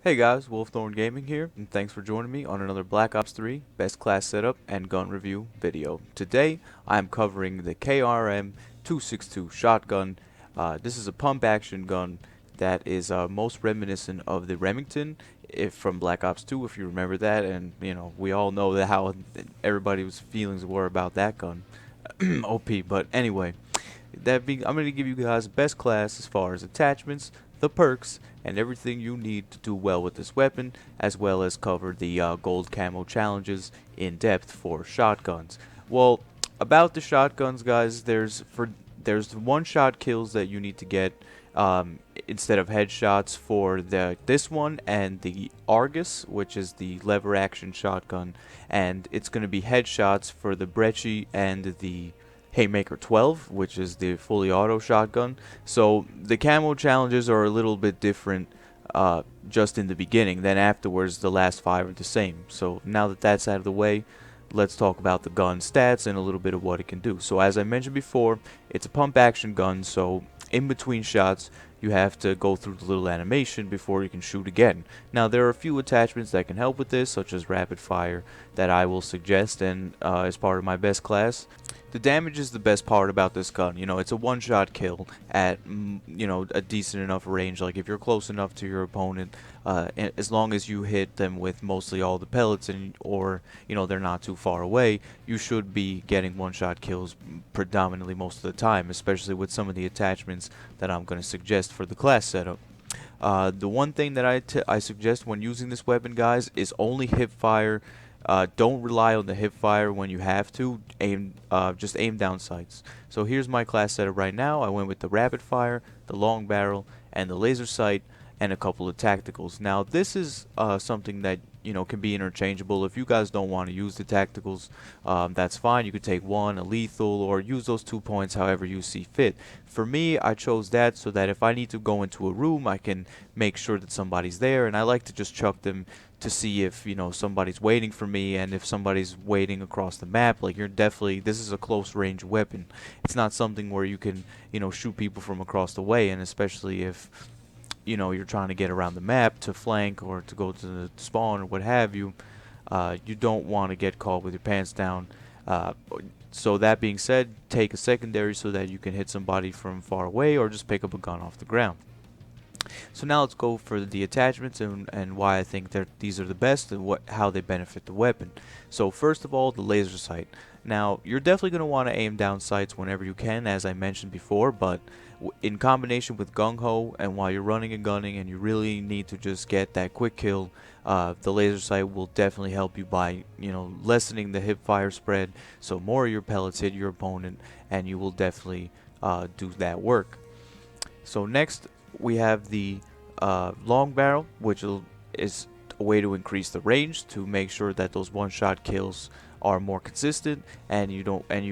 Hey guys, Wolfthorn Gaming here, and thanks for joining me on another Black Ops 3 Best Class Setup and Gun Review video. Today, I am covering the KRM 262 shotgun. This is a pump-action gun that is most reminiscent of the Remington from Black Ops 2, if you remember that, and we all know that how everybody's feelings were about that gun. OP, but anyway. I'm going to give you guys best class as far as attachments, the perks, and everything you need to do well with this weapon, as well as cover the gold camo challenges in depth for shotguns. Well, about the shotguns, guys, there's one-shot kills that you need to get instead of headshots for this one and the Argus, which is the lever action shotgun, and it's going to be headshots for the Brecci and the Haymaker 12, which is the fully auto shotgun. So the camo challenges are a little bit different just in the beginning. Then afterwards, the last 5 are the same. So now that that's out of the way, let's talk about the gun stats and a little bit of what it can do. So as I mentioned before, it's a pump action gun, so in between shots you have to go through the little animation before you can shoot again. Now there are a few attachments that can help with this, such as rapid fire, that I will suggest and as part of my best class. The damage is the best part about this gun. It's a one-shot kill at, a decent enough range. Like, if you're close enough to your opponent, as long as you hit them with mostly all the pellets or they're not too far away, you should be getting one-shot kills predominantly most of the time, especially with some of the attachments that I'm going to suggest for the class setup. The one thing that I suggest when using this weapon, guys, is only hip fire. Don't rely on the hip fire when you have to. Just aim down sights. So here's my class setup right now. I went with the rapid fire, the long barrel, and the laser sight, and a couple of tacticals. Now this is something that can be interchangeable. If you guys don't want to use the tacticals, that's fine. You could take one, a lethal, or use those 2 points however you see fit. For me, I chose that so that if I need to go into a room, I can make sure that somebody's there, and I like to just chuck them to see if somebody's waiting for me, and if somebody's waiting across the map. Like, this is a close range weapon. It's not something where you can shoot people from across the way, and especially if you're trying to get around the map to flank or to go to the spawn or what have you. You don't want to get caught with your pants down. So that being said, take a secondary so that you can hit somebody from far away, or just pick up a gun off the ground. So now let's go for the attachments and why I think that these are the best and how they benefit the weapon. So first of all, the laser sight. Now, you're definitely going to want to aim down sights whenever you can, as I mentioned before, but in combination with gung-ho and while you're running and gunning and you really need to just get that quick kill, the laser sight will definitely help you by lessening the hip fire spread, so more of your pellets hit your opponent, and you will definitely do that work. So next we have the long barrel, which is a way to increase the range to make sure that those one-shot kills are more consistent, and you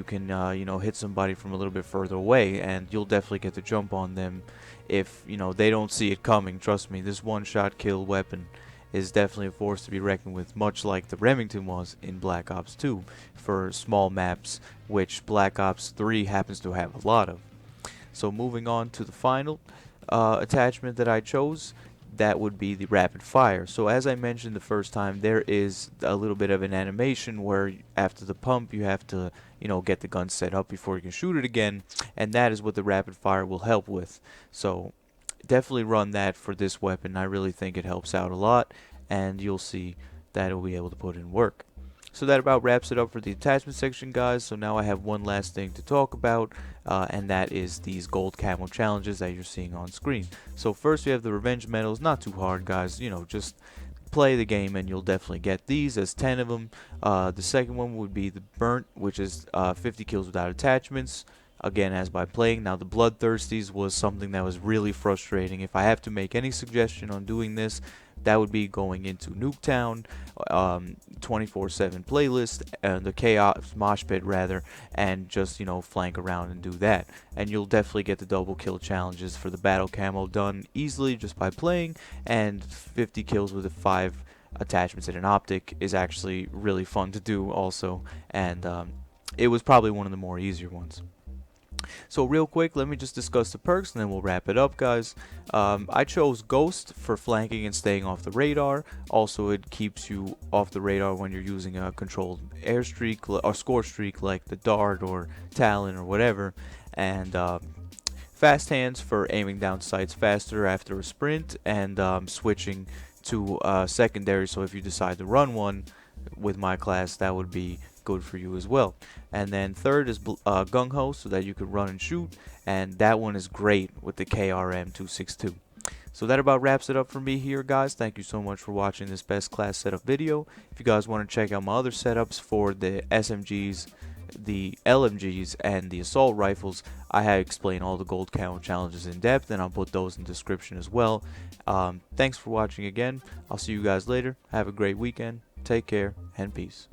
can hit somebody from a little bit further away, and you'll definitely get the jump on them if they don't see it coming. Trust me, this one-shot kill weapon is definitely a force to be reckoned with, much like the Remington was in Black Ops 2 for small maps, which Black Ops 3 happens to have a lot of. So moving on to the final attachment that I chose, that would be the rapid fire. So as I mentioned the first time, there is a little bit of an animation where after the pump you have to get the gun set up before you can shoot it again, and that is what the rapid fire will help with. So definitely run that for this weapon. I really think it helps out a lot, and you'll see that it'll be able to put in work. So that about wraps it up for the attachment section, guys. So now I have one last thing to talk about, and that is these gold camo challenges that you're seeing on screen. So first we have the revenge medals. Not too hard, guys. Just play the game and you'll definitely get these. As 10 of them. The second one would be the burnt, which is 50 kills without attachments. Again, as by playing. Now the bloodthirsties was something that was really frustrating. If I have to make any suggestion on doing this, that would be going into Nuketown, 24/7 playlist, and the Chaos Mosh Pit rather, and just flank around and do that. And you'll definitely get the double kill challenges for the battle camo done easily just by playing, and 50 kills with the 5 attachments in an optic is actually really fun to do also, and it was probably one of the more easier ones. So real quick, let me just discuss the perks and then we'll wrap it up, guys. I chose Ghost for flanking and staying off the radar. Also, it keeps you off the radar when you're using a controlled airstreak or score streak like the Dart or Talon or whatever. And Fast Hands for aiming down sights faster after a sprint, and switching to secondary, so if you decide to run one with my class, that would be good for you as well. And then third is Gung Ho, so that you can run and shoot, and that one is great with the KRM 262. So that about wraps it up for me here, guys. Thank you so much for watching this best class setup video. If you guys want to check out my other setups for the SMGs, the LMGs, and the assault rifles, I have explained all the gold camo challenges in depth, and I'll put those in the description as well. Thanks for watching again. I'll see you guys later. Have a great weekend. Take care and peace.